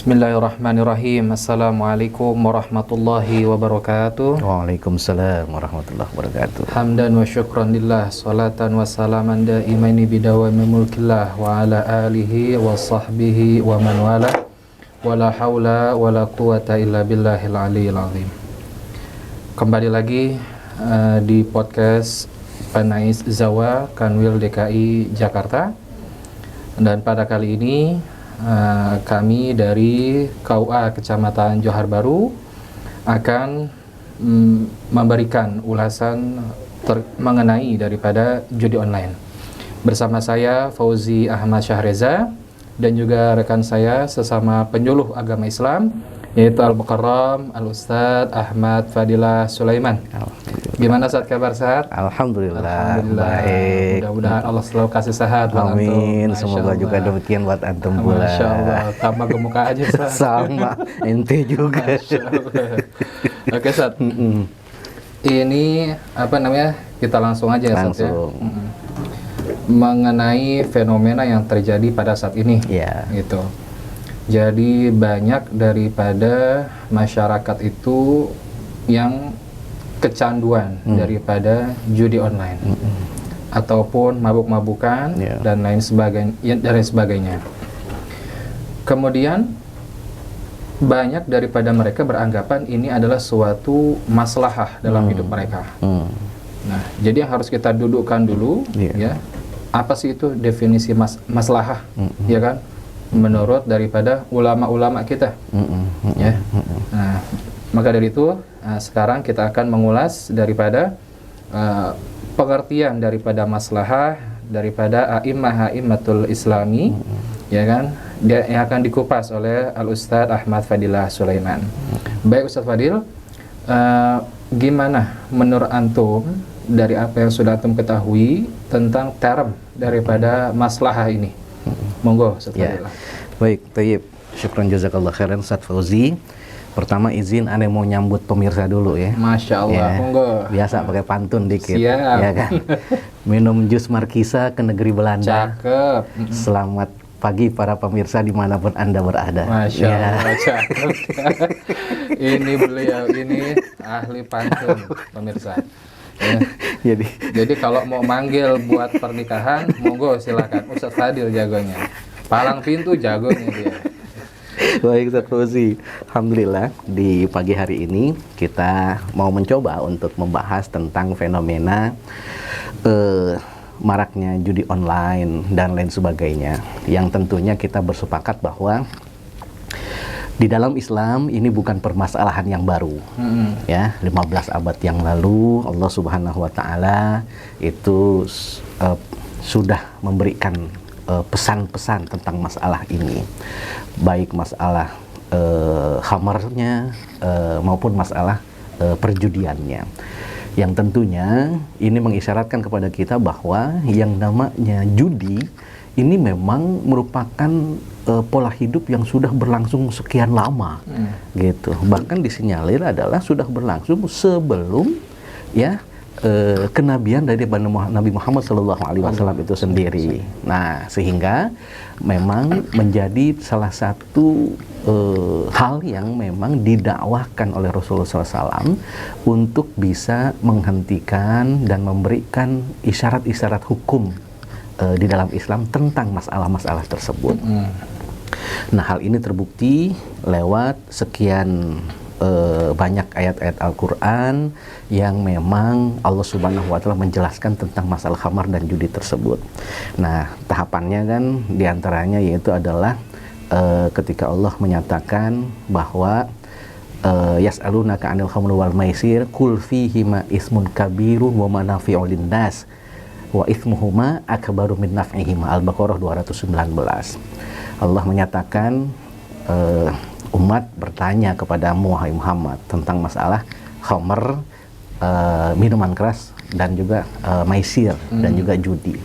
Bismillahirrahmanirrahim. Assalamualaikum warahmatullahi wabarakatuh. Waalaikumsalam warahmatullahi wabarakatuh. Hamdan wa syukran lillah, salatan wa salaman daimaini bidawami mulkillah wa ala alihi wa sahbihi wa man wala wa la hawla wa la quwata illa billahil aliyyil azim. Kembali lagi di podcast Panais Zawa Kanwil DKI Jakarta. Dan pada kali ini kami dari KUA Kecamatan Johar Baru akan memberikan ulasan mengenai daripada judi online. Bersama saya Fauzi Ahmad Syahreza dan juga rekan saya sesama penyuluh agama Islam, yaitu Al-Mukarram Al-Ustadz Ahmad Fadilah Sulaiman. Gimana Ustadz, kabar sehat? Alhamdulillah, baik. Mudah-mudahan Allah selalu kasih sehat buat antum. Amin. Semoga juga demikian buat antum pula. Masya Allah, tambah gemuk aja Ustadz. Sama, ente juga. Oke Ustadz, ini apa namanya, kita langsung aja ya Ustadz ya. Mengenai fenomena yang terjadi pada saat ini, gitu. Jadi banyak daripada masyarakat itu yang kecanduan daripada judi online, ataupun mabuk-mabukan dan lain sebagainya. Kemudian banyak daripada mereka beranggapan ini adalah suatu maslahah dalam hidup mereka. Nah, jadi yang harus kita dudukkan dulu, ya, apa sih itu definisi maslahah, ya kan? Menurut daripada ulama-ulama kita, ya. Nah, maka dari itu sekarang kita akan mengulas daripada pengertian daripada maslahah daripada a'immatul islami, ya kan? Dia yang akan dikupas oleh Al-Ustadz Ahmad Fadilah Sulaiman. Baik Ustadz Fadil, gimana menurut antum dari apa yang sudah antum ketahui tentang term daripada maslahah ini? Monggo Ustadz Fadil. Baik, tayyib. Syukran jazakallah khairan Ustadz Fauzi. Pertama izin aneh mau nyambut pemirsa dulu ya. Masya Allah, monggo. Biasa pakai pantun dikit. Siap. Ya kan? Minum jus Markisa ke negeri Belanda. Cakep. Selamat pagi para pemirsa dimanapun Anda berada. Masya Allah, cakep. Ini beliau, ini ahli pantun pemirsa. Ya. Jadi kalau mau manggil buat pernikahan, monggo silakan. Ustadz Fadil jagonya. Palang pintu jagonya dia. Baik Ustadz Fauzi, alhamdulillah di pagi hari ini kita mau mencoba untuk membahas tentang fenomena maraknya judi online dan lain sebagainya, yang tentunya kita bersepakat bahwa di dalam Islam ini bukan permasalahan yang baru. Ya, 15 abad yang lalu Allah Subhanahu wa taala itu sudah memberikan pesan-pesan tentang masalah ini, baik masalah khamarnya maupun masalah perjudiannya, yang tentunya ini mengisyaratkan kepada kita bahwa yang namanya judi ini memang merupakan pola hidup yang sudah berlangsung sekian lama, gitu. Bahkan disinyalir adalah sudah berlangsung sebelum kenabian dari Nabi Muhammad SAW itu sendiri. Nah, sehingga memang menjadi salah satu hal yang memang didakwahkan oleh Rasulullah SAW untuk bisa menghentikan dan memberikan isyarat-isyarat hukum di dalam Islam tentang masalah-masalah tersebut. Nah, hal ini terbukti lewat sekian banyak ayat-ayat Al-Quran yang memang Allah Subhanahu wa Ta'ala menjelaskan tentang masalah khamar dan judi tersebut. Nah, tahapannya kan diantaranya yaitu adalah ketika Allah menyatakan bahwa yas'alunaka 'anil khamri wal maisir qul fihima ismun kabirun wa manafi'u lin-nas wa ithmuhuma akbaru min naf'ihima. Al-Baqarah 219. Allah menyatakan umat bertanya kepadamu wahai Muhammad tentang masalah khamr, minuman keras, dan juga maisir dan juga judi.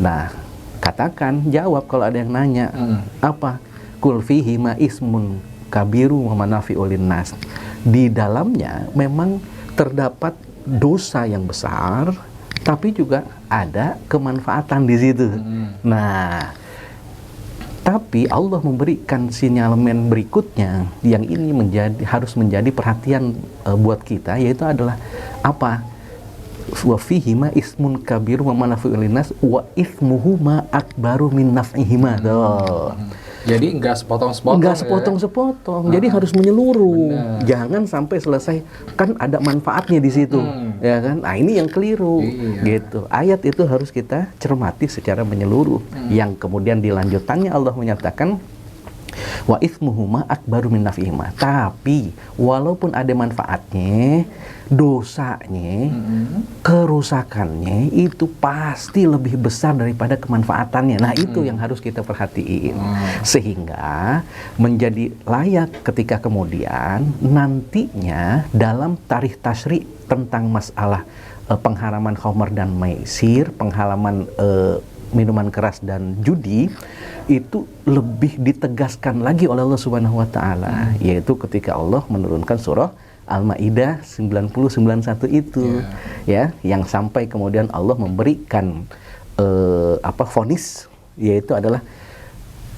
Nah, katakan, jawab kalau ada yang nanya, apa? Qul fihi ma ismun kabiru wa manafi'u linnas. Di dalamnya memang terdapat dosa yang besar, tapi juga ada kemanfaatan di situ. Nah, Tapi Allah memberikan sinyalemen berikutnya yang ini harus menjadi perhatian buat kita, yaitu adalah apa? Wa fihi ma ismun kabir wa manafi'ul linnas wa ismuhu ma akbaru min naf'ihima. Jadi enggak sepotong-sepotong. Enggak sepotong-sepotong. Jadi harus menyeluruh. Benar. Jangan sampai selesai, kan ada manfaatnya di situ. Ya kan? Nah, ini yang keliru. Gitu. Ayat itu harus kita cermati secara menyeluruh. Yang kemudian dilanjutannya Allah menyatakan wa itsmuhuma akbaru min naf'ihima. Tapi walaupun ada manfaatnya, dosanya, kerusakannya itu pasti lebih besar daripada kemanfaatannya. Nah, itu yang harus kita perhatiin. Sehingga menjadi layak ketika kemudian nantinya dalam tarikh tasyri' tentang masalah pengharaman khamar dan maisir, pengharaman minuman keras dan judi, itu lebih ditegaskan lagi oleh Allah Subhanahu wa taala, yaitu ketika Allah menurunkan surah Al-Maidah 90-91 itu, ya, yang sampai kemudian Allah memberikan vonis, yaitu adalah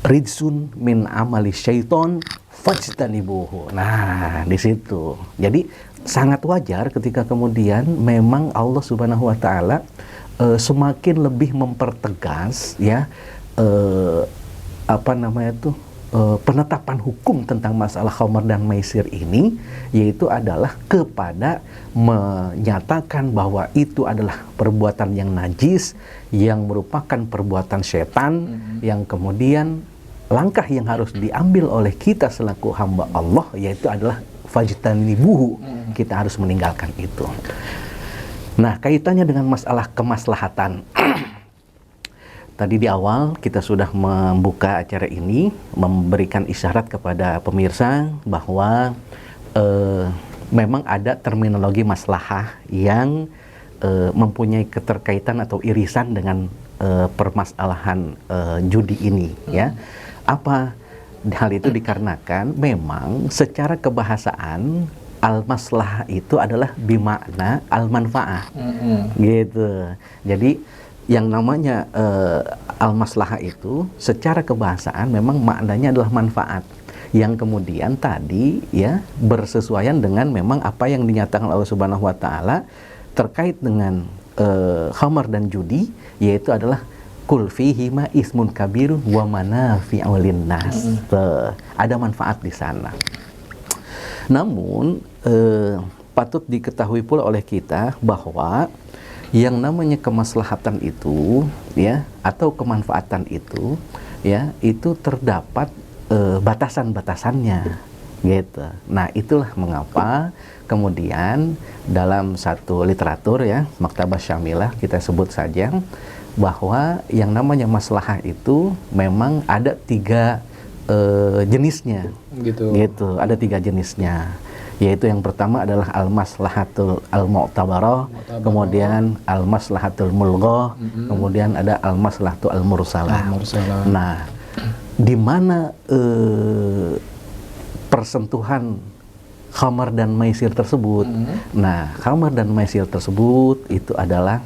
rijsun min amali syaiton fajtanibuhu. Nah, di situ. Jadi sangat wajar ketika kemudian memang Allah Subhanahu wa taala semakin lebih mempertegas, ya, penetapan hukum tentang masalah khamar dan maisir ini, yaitu adalah kepada menyatakan bahwa itu adalah perbuatan yang najis, yang merupakan perbuatan setan, yang kemudian langkah yang harus diambil oleh kita selaku hamba Allah, yaitu adalah fajtanibuhu, kita harus meninggalkan itu. Nah, kaitannya dengan masalah kemaslahatan. Tadi di awal kita sudah membuka acara ini, memberikan isyarat kepada pemirsa bahwa memang ada terminologi maslahah yang mempunyai keterkaitan atau irisan dengan permasalahan judi ini, ya. Apa hal itu? Dikarenakan memang secara kebahasaan al-maslahah itu adalah bimakna al-manfaah, gitu. Jadi yang namanya al-maslahah itu secara kebahasaan memang maknanya adalah manfaat, yang kemudian tadi, ya, bersesuaian dengan memang apa yang dinyatakan Allah Subhanahu wa taala terkait dengan khamar dan judi, yaitu adalah kul fihi ma ismun kabirun wa manafi'u linnas. Ada manfaat di sana. Namun patut diketahui pula oleh kita bahwa yang namanya kemaslahatan itu, ya, atau kemanfaatan itu, ya, itu terdapat batasan-batasannya, gitu. Nah, itulah mengapa kemudian dalam satu literatur, ya, Maktabah Syamilah kita sebut saja bahwa yang namanya maslahah itu memang ada 3 jenisnya, gitu. Ada 3 jenisnya, yaitu yang pertama adalah al-maslahatul al-mu'tabarah, kemudian al-maslahatul mulghah, kemudian ada al-maslahatul al-mursalah. Nah, di mana persentuhan khamar dan maisir tersebut? Nah, khamar dan maisir tersebut itu adalah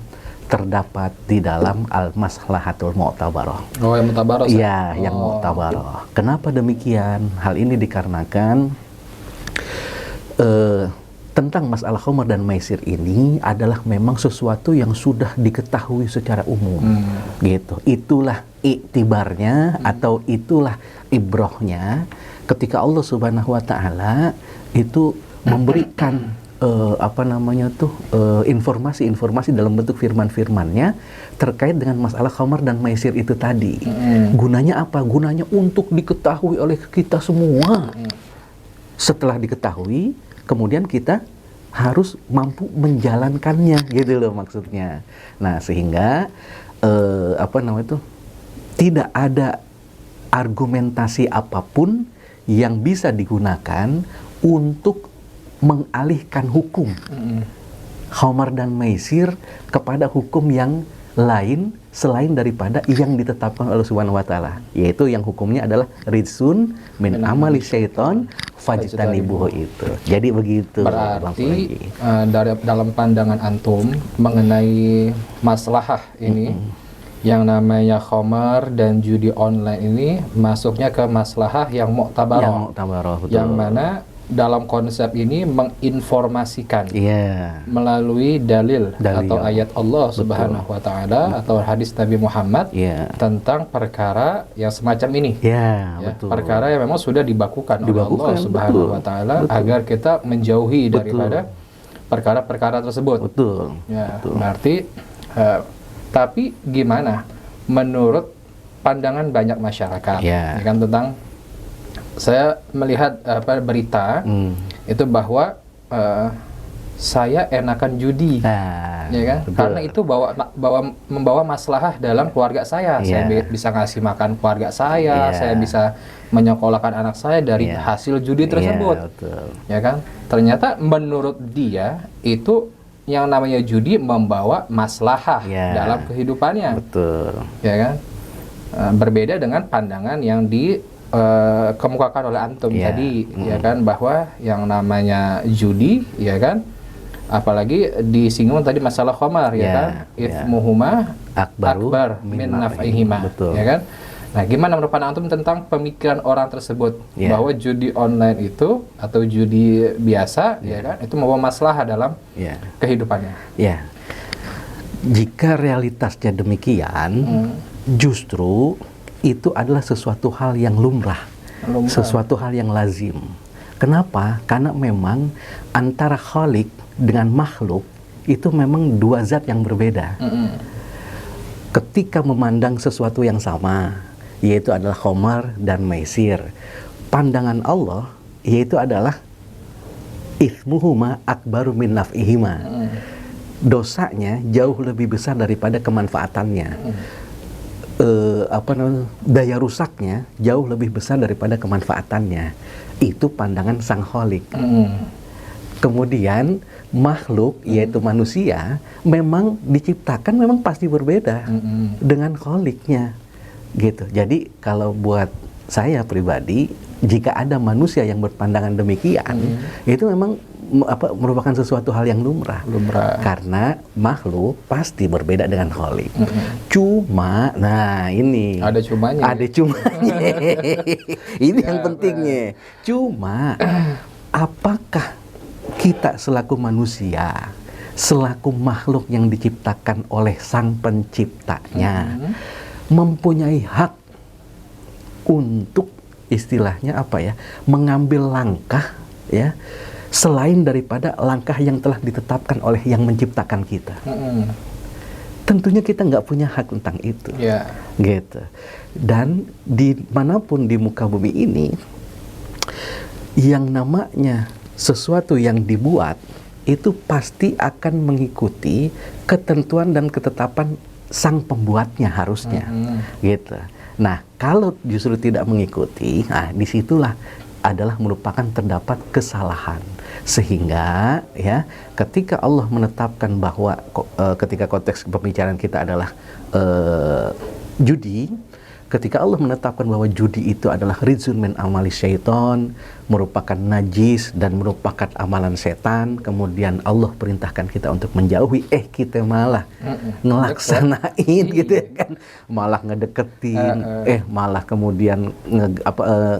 terdapat di dalam al-maslahatul mu'tabarah. Oh, yang mu'tabarah? Iya, yang mu'tabarah. Kenapa demikian? Hal ini dikarenakan tentang masalah khamar dan maisir ini adalah memang sesuatu yang sudah diketahui secara umum, gitu. Itulah iktibarnya atau itulah ibrohnya ketika Allah Subhanahu wa taala itu memberikan informasi-informasi dalam bentuk firman-firmannya terkait dengan masalah khamar dan maisir itu tadi. Gunanya apa? Gunanya untuk diketahui oleh kita semua. Setelah diketahui, kemudian kita harus mampu menjalankannya, gitu loh maksudnya. Nah, sehingga tidak ada argumentasi apapun yang bisa digunakan untuk mengalihkan hukum khamar dan maisir kepada hukum yang lain selain daripada yang ditetapkan oleh Subhanahu wa taala, yaitu yang hukumnya adalah rijsun min amali syaiton fajtanibuhu itu. Jadi begitu. Berarti dalam pandangan antum mengenai maslahah ini yang namanya khamar dan judi online ini masuknya ke maslahah yang mu'tabarah. Yang mana dalam konsep ini menginformasikan melalui dalil atau ayat Allah Subhanahu wa taala atau hadis Nabi Muhammad tentang perkara yang semacam ini. Perkara yang memang sudah dibakukan oleh Allah Subhanahu wa taala agar kita menjauhi daripada perkara-perkara tersebut. Berarti tapi gimana menurut pandangan banyak masyarakat ya kan tentang saya melihat berita itu bahwa saya enakan judi, ya kan? Karena itu membawa maslahah dalam keluarga saya. Saya bisa ngasih makan keluarga saya bisa menyekolahkan anak saya dari hasil judi tersebut, ya kan? Ternyata menurut dia itu yang namanya judi membawa maslahah dalam kehidupannya, ya kan? Berbeda dengan pandangan yang kemukakan oleh antum tadi, ya kan, bahwa yang namanya judi, ya kan, apalagi disinggung tadi masalah khamar, ya kan, ithmuhuma akbar min naf'ihima, ya kan. Nah, gimana menurut pandangan antum tentang pemikiran orang tersebut bahwa judi online itu atau judi biasa, ya kan, itu membawa maslahah dalam kehidupannya? Jika realitasnya demikian, justru itu adalah sesuatu hal yang lumrah, sesuatu hal yang lazim. Kenapa? Karena memang antara khalik dengan makhluk itu memang dua zat yang berbeda. Ketika memandang sesuatu yang sama, yaitu adalah khamar dan maisir, pandangan Allah yaitu adalah ithmuhuma akbaru min naf'ihima. Dosanya jauh lebih besar daripada kemanfaatannya. Daya rusaknya jauh lebih besar daripada kemanfaatannya. Itu pandangan sang khalik. Kemudian makhluk yaitu manusia memang diciptakan memang pasti berbeda dengan khaliknya, gitu. Jadi kalau buat saya pribadi, jika ada manusia yang berpandangan demikian, itu memang merupakan sesuatu hal yang lumrah. Karena makhluk pasti berbeda dengan khalik. Cuma, nah ini ada cumanya. Ini yang pentingnya. Cuma, apakah kita selaku manusia, selaku makhluk yang diciptakan oleh sang penciptanya, mempunyai hak untuk istilahnya mengambil langkah, ya, selain daripada langkah yang telah ditetapkan oleh yang menciptakan kita? Tentunya kita nggak punya hak tentang itu, gitu. Dan dimanapun di muka bumi ini, yang namanya sesuatu yang dibuat itu pasti akan mengikuti ketentuan dan ketetapan sang pembuatnya harusnya, gitu. Nah, kalau justru tidak mengikuti, disitulah adalah merupakan terdapat kesalahan. Sehingga ya, ketika Allah menetapkan bahwa ketika konteks pembicaraan kita adalah judi, ketika Allah menetapkan bahwa judi itu adalah rizun min amali syaiton, merupakan najis dan merupakan amalan setan, kemudian Allah perintahkan kita untuk menjauhi, kita malah ngelaksanain, gitu ya kan, malah ngedeketin, malah kemudian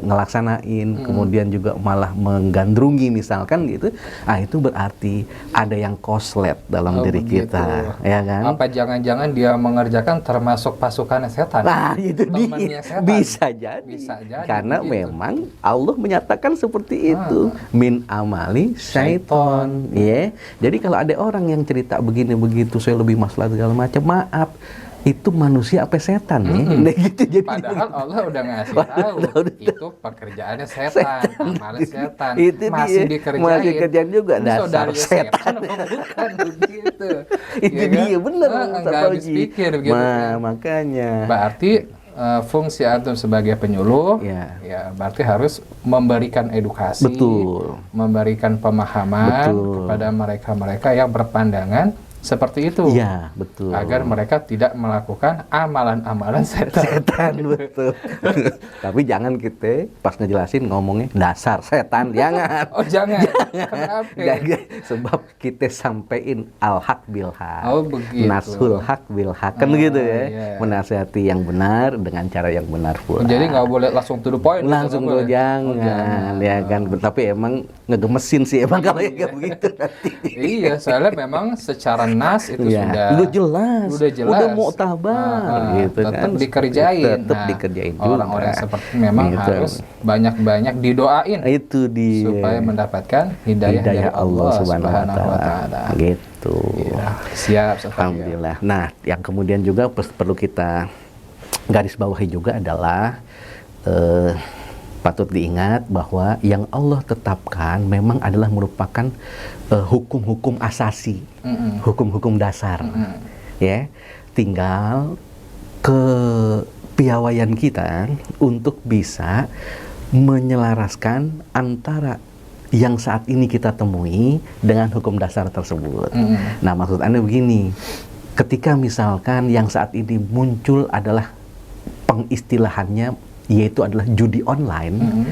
ngelaksanain, kemudian juga malah menggandrungi misalkan, gitu. Itu berarti ada yang koslet dalam diri kita, ya kan? Apa jangan-jangan dia mengerjakan termasuk pasukan setan? Itu dia. Bisa jadi. Karena memang Allah menyatakan seperti itu, min amali syaiton, ya. Jadi kalau ada orang yang cerita begini begitu, saya lebih masalah segala macam, maaf, itu manusia apa setan nih? Gitu, jadi padahal Allah udah ngasih tahu itu pekerjaannya setan, amalnya setan. Itu masih dikerjain juga, dasar setan. Bukan begitu. Itu dia, bener. Nggak habis pikir begitu. Makanya. Berarti fungsi antum sebagai penyuluh, ya berarti harus memberikan edukasi, memberikan pemahaman kepada mereka-mereka yang berpandangan seperti itu. Iya, betul. Agar mereka tidak melakukan amalan-amalan setan. Setan, betul. Tapi jangan kita pas ngejelasin ngomongnya dasar setan, jangan. Oh jangan. Kenapa? Jangan. Sebab kita sampein al-haq bil haq. Oh begitu. Nasul haq bil haq. Kan gitu ya. Iya. Menasihati yang benar dengan cara yang benar pula. Jadi nggak boleh langsung to the point. Langsung gitu, tuh jangan, ya kan. Tapi emang ngegemesin sih emang kalau kayak begitu nanti. Iya, soalnya memang secara nas itu Ya, sudah jelas, udah muktabar, gitu tetap kan. dikerjain. Tetap dikerjain juga. Orang-orang seperti memang Gitu. harus banyak-banyak didoain Itu dia. supaya mendapatkan hidayah dari Allah Subhanahu wa Taala. Ta'ala. Gitu. Iya, siap. Ustaz Fadil. Alhamdulillah. Nah, yang kemudian juga perlu kita garis bawahi juga adalah patut diingat bahwa yang Allah tetapkan memang adalah merupakan hukum-hukum asasi, hukum-hukum dasar. Ya, tinggal kepiawaian kita untuk bisa menyelaraskan antara yang saat ini kita temui dengan hukum dasar tersebut. Nah, maksud Anda begini, ketika misalkan yang saat ini muncul adalah pengistilahannya yaitu adalah judi online.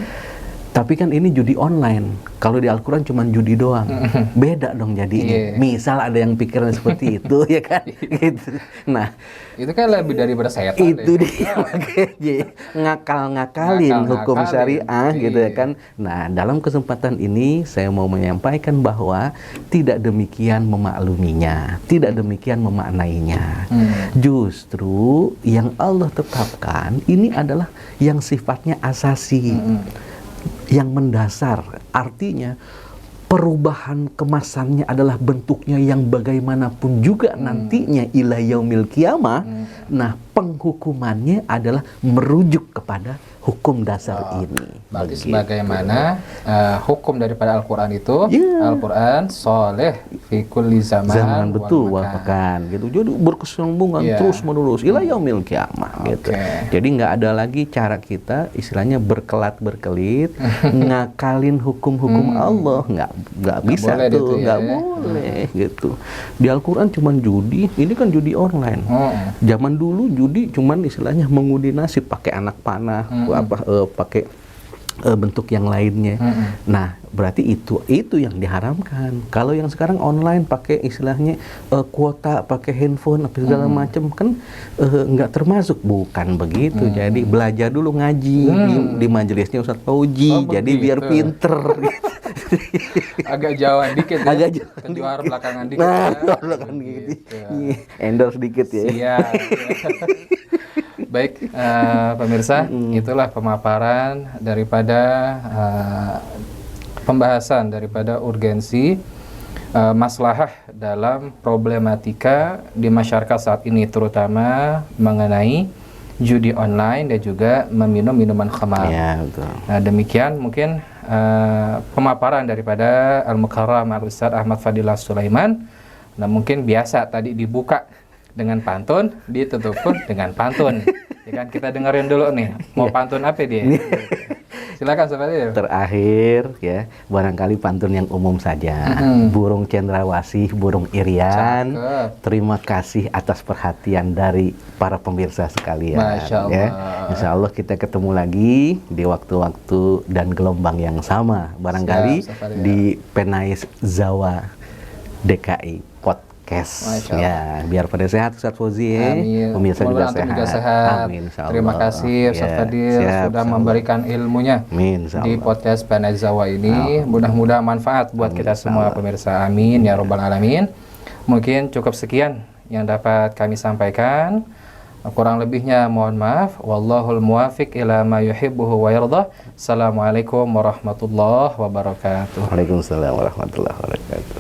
Tapi kan ini judi online. Kalau di Al-Quran cuma judi doang. Beda dong jadinya. Misal ada yang pikiran seperti itu, ya kan? Gitu. Nah, itu kan lebih daripada setan. Itu dia makanya ngakal-ngakalin hukum syariah, gitu ya kan. Nah, dalam kesempatan ini saya mau menyampaikan bahwa tidak demikian memakluminya, tidak demikian memaknainya. Justru yang Allah tetapkan ini adalah yang sifatnya asasi, yang mendasar. Artinya perubahan kemasannya adalah bentuknya yang bagaimanapun juga nantinya ila yaumil qiyamah. Nah, penghukumannya adalah merujuk kepada hukum dasar ini. Berarti sebagaimana hukum daripada Al-Quran itu, Al-Quran soleh fi kulli zaman betul wa makan gitu. Jadi berkesinambungan terus menerus ila yaumil qiyamah gitu. Jadi nggak ada lagi cara kita istilahnya berkelit ngakalin hukum-hukum Allah, nggak bisa tuh, nggak boleh gitu. Di Al-Quran cuman judi, ini kan judi online. Zaman dulu judi cuman istilahnya mengundi nasib pakai anak panah, pakai bentuk yang lainnya. Nah, berarti itu yang diharamkan. Kalau yang sekarang online pakai istilahnya kuota, pakai handphone apa segala macam kan nggak termasuk, bukan begitu. Jadi belajar dulu ngaji di majelisnya Ustaz Fauji, jadi biar pinter. Agak jauhan dikit ya. Agak jauhan kejuara belakangan dikit. Nah, belakangan dikit. Endorse dikit ya. Iya. Baik, pemirsa, itulah pemaparan daripada pembahasan daripada urgensi maslahah dalam problematika di masyarakat saat ini, terutama mengenai judi online dan juga meminum minuman khamar. Ya, betul. Nah, demikian mungkin pemaparan daripada Al-Mukarram Al-Ustaz Ahmad Fadilah Sulaiman. Nah, mungkin biasa tadi dibuka dengan pantun, ditutup pun dengan pantun. Ya kan, kita dengerin dulu nih. Mau pantun apa dia? Silakan seperti itu. Terakhir ya, barangkali pantun yang umum saja. Burung cendrawasih, burung irian. Cakep. Terima kasih atas perhatian dari para pemirsa sekalian. Masya Allah. Ya. Insya Allah kita ketemu lagi di waktu-waktu dan gelombang yang sama. Barangkali di Penais Zawa DKI ya, biar pada sehat Ustaz Fauzi, pemirsa juga sehat. Amin, terima kasih Ustaz Fadil sudah memberikan ilmunya di podcast Penais Zawa ini. Mudah-mudahan manfaat buat kita semua pemirsa. Amin ya rabbal alamin. Mungkin cukup sekian yang dapat kami sampaikan. Kurang lebihnya mohon maaf. Wallahul muwafiq ila ma yuhibbuhu wa yardah. Assalamualaikum warahmatullahi wabarakatuh. Waalaikumsalam warahmatullahi wabarakatuh.